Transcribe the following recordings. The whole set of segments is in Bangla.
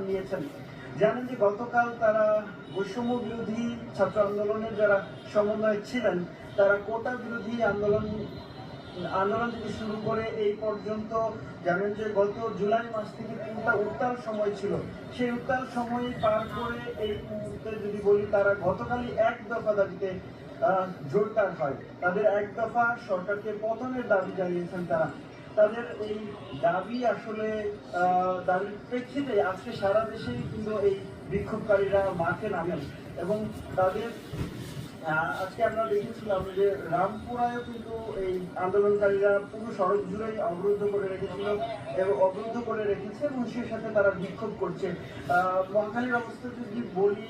নিয়েছেন। জানেন যে গতকাল তারা বৈষম্য বিরোধী ছাত্র আন্দোলনের যারা সমন্বয়ক ছিলেন তারা কোটা বিরোধী আন্দোলন থেকে শুরু করে এই পর্যন্ত জানেন যে গত জুলাই মাস থেকে একটা উত্তাল সময় ছিল। সেই উত্তাল সময় পার করে এই মুহূর্তে যদি বলি তারা গতকালই এক দফা দাবিতে জোরদার হয়। তাদের এক দফা সরকারকে পতনের দাবি জানিয়েছেন তারা। তাদের এই দাবি আসলে দাবির প্রেক্ষিতে আজকে সারা দেশেই কিন্তু এই বিক্ষোভকারীরা মাঠে নামেন এবং তাদের আজকে আমরা দেখেছিলাম যে রামপুরায়ও কিন্তু এই আন্দোলনকারীরা পুরো সড়ক জুড়েই অবরুদ্ধ করে রেখেছিল এবং অবরুদ্ধ করে রেখেছে এবং সেই সাথে তারা বিক্ষোভ করছে। মহাখালীর অবস্থা যদি বলি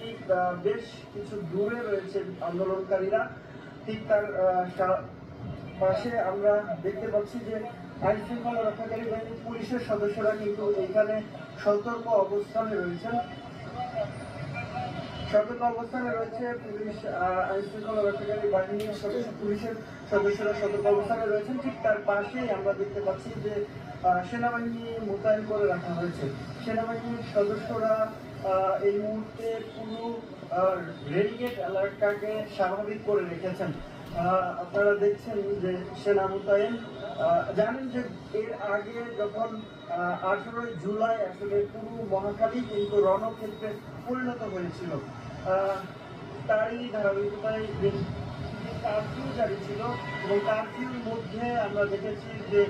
বেশ কিছু দূরে রয়েছে আন্দোলনকারীরা, ঠিক তার পাশে আমরা দেখতে পাচ্ছি যে আইন শৃঙ্খলা রক্ষাকারী বাহিনী পুলিশের সদস্যরা কিন্তু এখানে সতর্ক অবস্থানে রয়েছেন। সতর্ক অবস্থানে রয়েছে পুলিশ, আইন শৃঙ্খলা রক্ষাকারী বাহিনীর পুলিশের সদস্যরা সতর্ক অবস্থানে রয়েছেন। ঠিক তার পাশেই আমরা দেখতে পাচ্ছি যে সেনাবাহিনী মোতায়েন করে রাখা হয়েছে। সেনাবাহিনীর সদস্যরা এই মুহূর্তে পুরো রেলগেট এলাকাকে স্বাভাবিক করে রেখেছেন। আপনারা দেখছেন যে সেনা মোতায়েন। জানেন যে এর আগে যখন 18 জুলাই আসলে পুরো মহাখালী কিন্তু রণক্ষেত্রে পরিণত হয়েছিল, তারই ধারাবাহিকতায় কারফিউ জারি ছিল এবং কারফিউর মধ্যে আমরা দেখেছি যে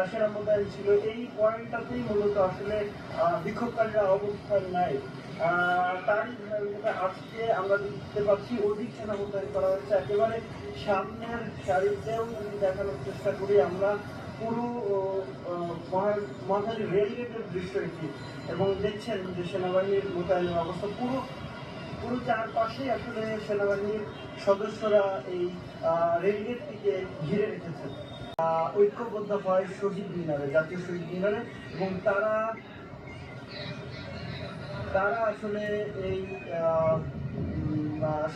সেনা মোতায়েন ছিল। এই পয়েন্টটাতেই মূলত আসলে বিক্ষোভকারীরা অবস্থান নেয়। তারই ধারাবাহিকতা আজকে আমরা দেখতে পাচ্ছি অধিক সেনা মোতায়েন করা হয়েছে। একেবারে সামনের সারিতেও যদি দেখানোর চেষ্টা করি আমরা পুরো মহাখালী রেলগেটের দৃশ্য এটি এবং দেখছেন যে সেনাবাহিনীর মোতায়েনের অবস্থা পুরো চারপাশেই আসলে সেনাবাহিনীর সদস্যরা এই রেলগেটটিকে ঘিরে রেখেছেন। ঐক্যবদ্ধ হয় শহীদ মিনারে, জাতীয় শহীদ মিনারে, এবং তারা আসলে এই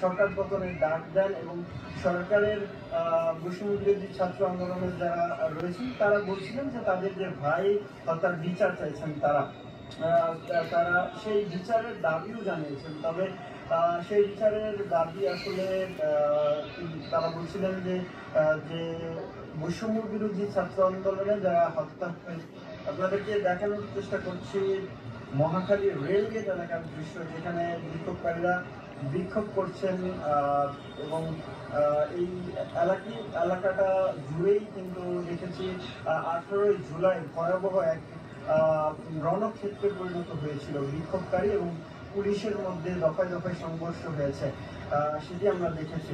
সরকার পতনের ডাক দেন এবং সরকারের বৈষম্য বিরোধী ছাত্র আন্দোলনের যারা রয়েছেন তারা বলছিলেন যে তাদের যে ভাই হত্যার বিচার চাইছেন তারা সেই বিচারের দাবিও জানিয়েছেন। তবে সেই বিচারের দাবি আসলে তারা বলছিলেন যে যে বৈষম্য বিরোধী ছাত্র আন্দোলনে যারা হত্যা আপনাদেরকে দেখানোর চেষ্টা করছি মহাখালী রেলগেট এলাকার দৃশ্য, যেখানে বিক্ষোভকারীরা বিক্ষোভ করছেন এবং এই এলাকাটা জুড়েই কিন্তু দেখেছি 18 জুলাই ভয়াবহ এক রণক্ষেত্রে পরিণত হয়েছিল। বিক্ষোভকারী এবং পুলিশের মধ্যে দফায় দফায় সংঘর্ষ হয়েছে, সেটি আমরা দেখেছি।